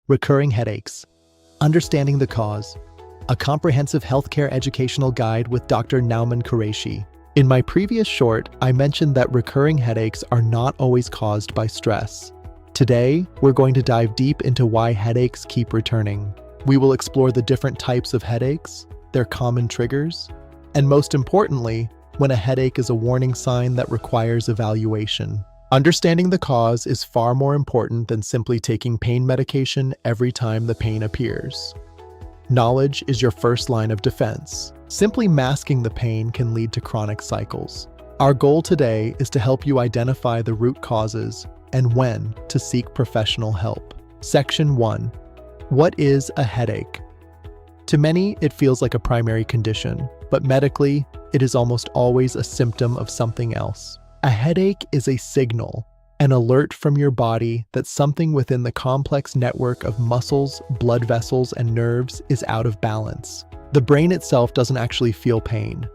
Recurring Headaches, Understanding the Cause, a comprehensive healthcare educational guide with Dr. Nauman Qureshi. In my previous short, I mentioned that recurring headaches are not always caused by stress. Today, we're going to dive deep into why headaches keep returning. We will explore the different types of headaches, their common triggers, and most importantly, when a headache is a warning sign that requires evaluation. Understanding the cause is far more important than simply taking pain medication every time the pain appears. Knowledge is your first line of defense. Simply masking the pain can lead to chronic cycles. Our goal today is to help you identify the root causes and when to seek professional help. Section 1. What is a headache? To many, it feels like a primary condition, but medically, it is almost always a symptom of something else. A headache is a signal, an alert from your body that something within the complex network of muscles, blood vessels, and nerves is out of balance. The brain itself doesn't actually feel pain.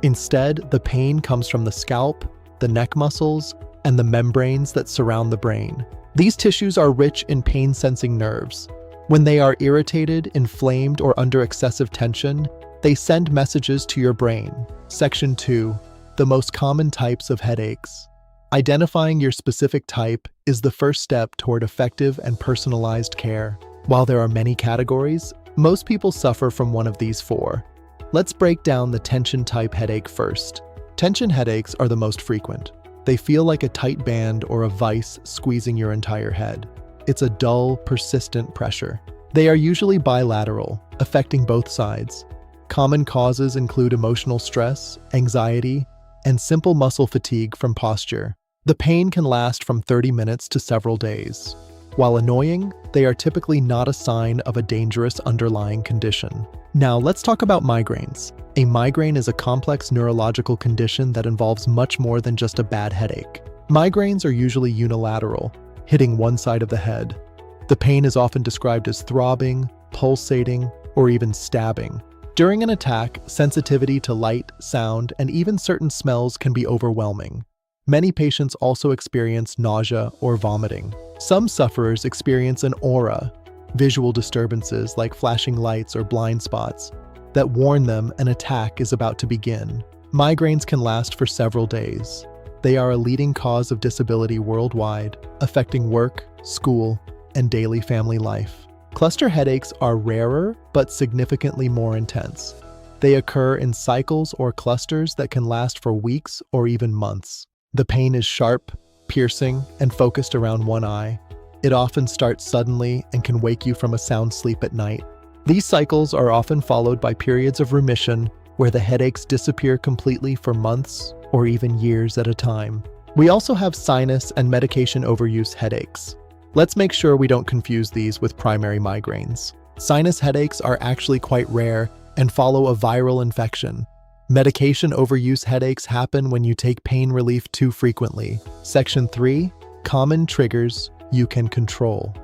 Instead, the pain comes from the scalp, the neck muscles, and the membranes that surround the brain. These tissues are rich in pain-sensing nerves. When they are irritated, inflamed, or under excessive tension, they send messages to your brain. Section 2. The most common types of headaches. Identifying your specific type is the first step toward effective and personalized care. While there are many categories, most people suffer from one of these four. Let's break down the tension-type headache first. Tension headaches are the most frequent. They feel like a tight band or a vice squeezing your entire head. It's a dull, persistent pressure. They are usually bilateral, affecting both sides. Common causes include emotional stress, anxiety, and simple muscle fatigue from posture. The pain can last from 30 minutes to several days. While annoying, they are typically not a sign of a dangerous underlying condition. Now let's talk about migraines. A migraine is a complex neurological condition that involves much more than just a bad headache. Migraines are usually unilateral, hitting one side of the head. The pain is often described as throbbing, pulsating, or even stabbing. During an attack, sensitivity to light, sound, and even certain smells can be overwhelming. Many patients also experience nausea or vomiting. Some sufferers experience an aura, visual disturbances like flashing lights or blind spots, that warn them an attack is about to begin. Migraines can last for several days. They are a leading cause of disability worldwide, affecting work, school, and daily family life. Cluster headaches are rarer but significantly more intense. They occur in cycles or clusters that can last for weeks or even months. The pain is sharp, piercing, and focused around one eye. It often starts suddenly and can wake you from a sound sleep at night. These cycles are often followed by periods of remission where the headaches disappear completely for months or even years at a time. We also have sinus and medication-overuse headaches. Let's make sure we don't confuse these with primary migraines. Sinus headaches are actually quite rare and follow a viral infection. Medication-overuse headaches happen when you take pain relief too frequently. Section 3. Common triggers you can control.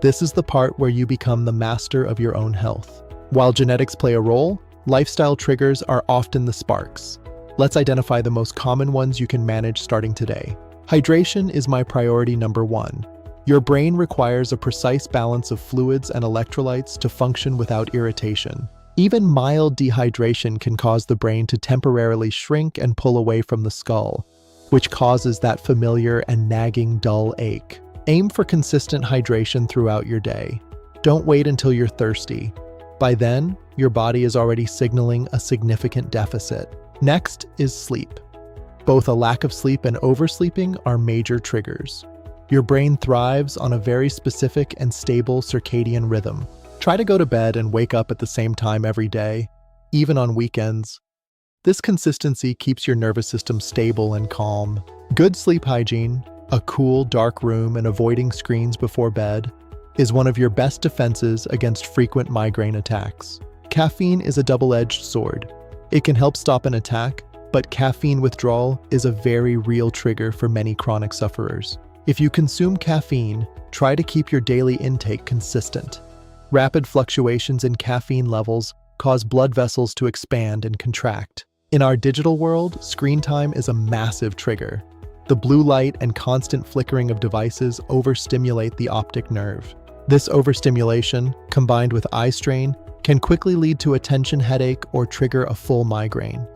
This is the part where you become the master of your own health. While genetics play a role, lifestyle triggers are often the sparks. Let's identify the most common ones you can manage starting today. Hydration is my priority number 1. Your brain requires a precise balance of fluids and electrolytes to function without irritation. Even mild dehydration can cause the brain to temporarily shrink and pull away from the skull, which causes that familiar and nagging dull ache. Aim for consistent hydration throughout your day. Don't wait until you're thirsty. By then, your body is already signaling a significant deficit. Next is sleep. Both a lack of sleep and oversleeping are major triggers. Your brain thrives on a very specific and stable circadian rhythm. Try to go to bed and wake up at the same time every day, even on weekends. This consistency keeps your nervous system stable and calm. Good sleep hygiene, a cool, dark room, and avoiding screens before bed is one of your best defenses against frequent migraine attacks. Caffeine is a double-edged sword. It can help stop an attack, but caffeine withdrawal is a very real trigger for many chronic sufferers. If you consume caffeine, try to keep your daily intake consistent. Rapid fluctuations in caffeine levels cause blood vessels to expand and contract. In our digital world, screen time is a massive trigger. The blue light and constant flickering of devices overstimulate the optic nerve. This overstimulation, combined with eye strain, can quickly lead to a tension headache or trigger a full migraine.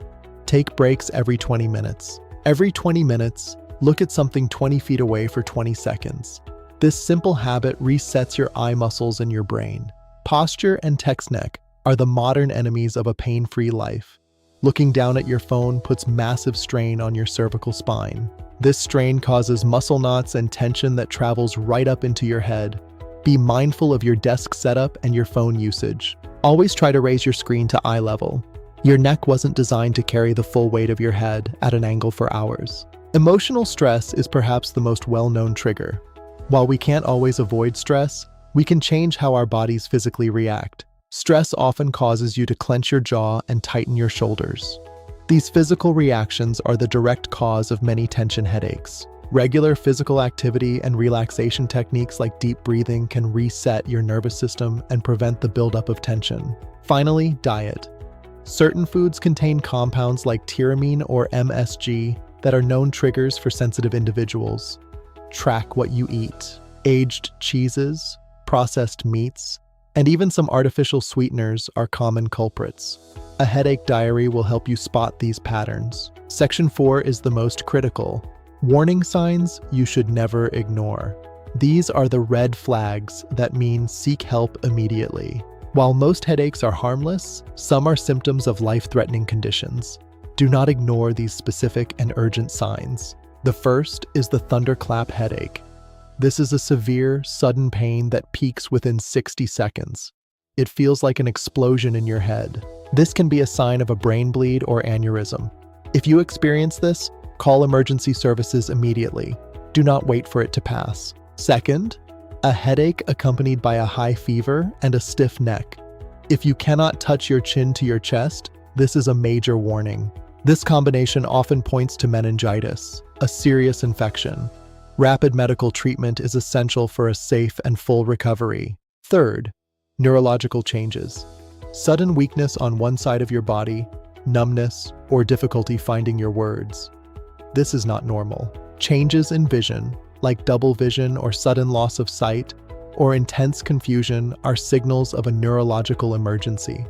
Take breaks every 20 minutes. Every 20 minutes, look at something 20 feet away for 20 seconds. This simple habit resets your eye muscles and your brain. Posture and text neck are the modern enemies of a pain-free life. Looking down at your phone puts massive strain on your cervical spine. This strain causes muscle knots and tension that travels right up into your head. Be mindful of your desk setup and your phone usage. Always try to raise your screen to eye level. Your neck wasn't designed to carry the full weight of your head at an angle for hours. Emotional stress is perhaps the most well-known trigger. While we can't always avoid stress, we can change how our bodies physically react. Stress often causes you to clench your jaw and tighten your shoulders. These physical reactions are the direct cause of many tension headaches. Regular physical activity and relaxation techniques like deep breathing can reset your nervous system and prevent the buildup of tension. Finally, diet. Certain foods contain compounds like tyramine or MSG that are known triggers for sensitive individuals. Track what you eat. Aged cheeses, processed meats, and even some artificial sweeteners are common culprits. A headache diary will help you spot these patterns. Section 4 is the most critical. Warning signs you should never ignore. These are the red flags that mean seek help immediately. While most headaches are harmless, some are symptoms of life-threatening conditions. Do not ignore these specific and urgent signs. The first is the thunderclap headache. This is a severe, sudden pain that peaks within 60 seconds. It feels like an explosion in your head. This can be a sign of a brain bleed or aneurysm. If you experience this, call emergency services immediately. Do not wait for it to pass. Second, a headache accompanied by a high fever and a stiff neck. If you cannot touch your chin to your chest, this is a major warning. This combination often points to meningitis, a serious infection. Rapid medical treatment is essential for a safe and full recovery. Third, neurological changes. Sudden weakness on one side of your body, numbness, or difficulty finding your words. This is not normal. Changes in vision, like double vision or sudden loss of sight, or intense confusion are signals of a neurological emergency.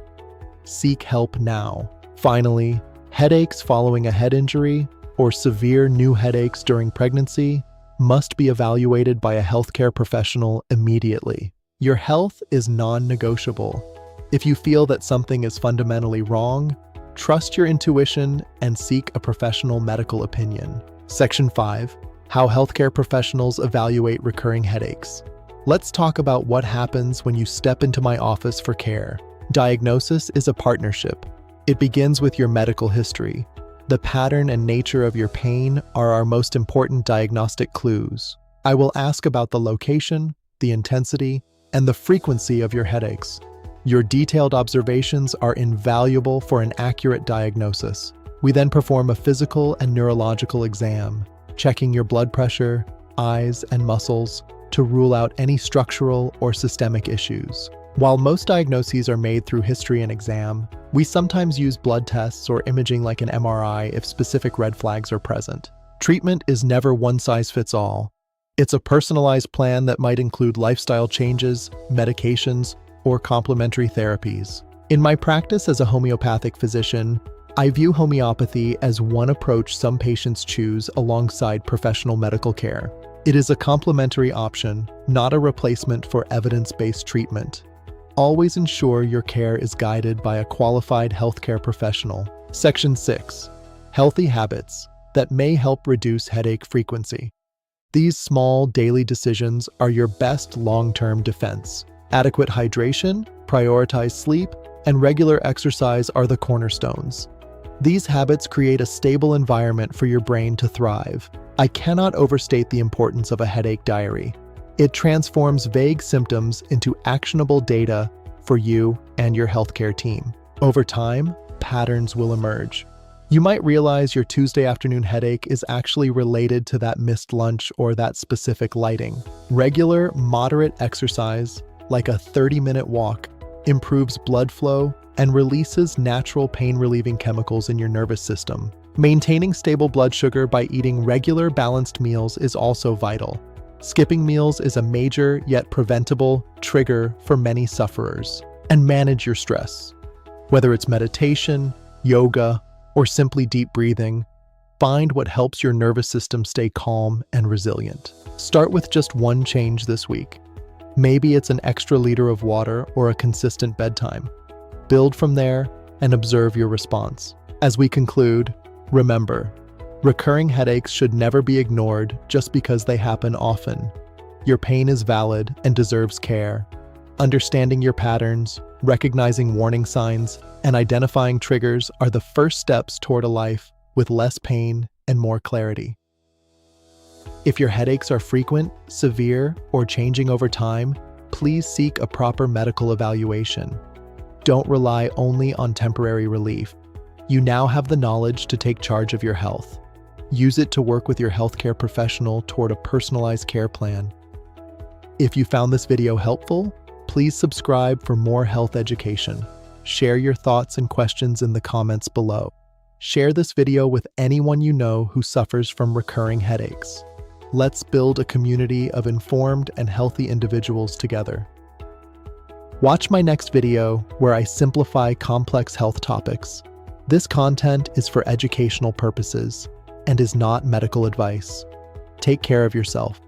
Seek help now. Finally, headaches following a head injury or severe new headaches during pregnancy must be evaluated by a healthcare professional immediately. Your health is non-negotiable. If you feel that something is fundamentally wrong, trust your intuition and seek a professional medical opinion. Section 5. How healthcare professionals evaluate recurring headaches. Let's talk about what happens when you step into my office for care. Diagnosis is a partnership. It begins with your medical history. The pattern and nature of your pain are our most important diagnostic clues. I will ask about the location, the intensity, and the frequency of your headaches. Your detailed observations are invaluable for an accurate diagnosis. We then perform a physical and neurological exam, checking your blood pressure, eyes, and muscles to rule out any structural or systemic issues. While most diagnoses are made through history and exam, we sometimes use blood tests or imaging like an MRI if specific red flags are present. Treatment is never one size fits all. It's a personalized plan that might include lifestyle changes, medications, or complementary therapies. In my practice as a homeopathic physician, I view homeopathy as one approach some patients choose alongside professional medical care. It is a complementary option, not a replacement for evidence-based treatment. Always ensure your care is guided by a qualified healthcare professional. Section 6. Healthy habits that may help reduce headache frequency. These small daily decisions are your best long-term defense. Adequate hydration, prioritize sleep, and regular exercise are the cornerstones. These habits create a stable environment for your brain to thrive. I cannot overstate the importance of a headache diary. It transforms vague symptoms into actionable data for you and your healthcare team. Over time, patterns will emerge. You might realize your Tuesday afternoon headache is actually related to that missed lunch or that specific lighting. Regular, moderate exercise, like a 30-minute walk, improves blood flow and releases natural pain-relieving chemicals in your nervous system. Maintaining stable blood sugar by eating regular, balanced meals is also vital. Skipping meals is a major yet preventable trigger for many sufferers. And manage your stress. Whether it's meditation, yoga, or simply deep breathing, find what helps your nervous system stay calm and resilient. Start with just one change this week. Maybe it's an extra liter of water or a consistent bedtime. Build from there and observe your response. As we conclude, remember, recurring headaches should never be ignored just because they happen often. Your pain is valid and deserves care. Understanding your patterns, recognizing warning signs, and identifying triggers are the first steps toward a life with less pain and more clarity. If your headaches are frequent, severe, or changing over time, please seek a proper medical evaluation. Don't rely only on temporary relief. You now have the knowledge to take charge of your health. Use it to work with your healthcare professional toward a personalized care plan. If you found this video helpful, please subscribe for more health education. Share your thoughts and questions in the comments below. Share this video with anyone you know who suffers from recurring headaches. Let's build a community of informed and healthy individuals together. Watch my next video where I simplify complex health topics. This content is for educational purposes and is not medical advice. Take care of yourself.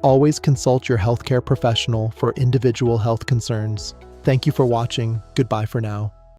Always consult your healthcare professional for individual health concerns. Thank you for watching. Goodbye for now.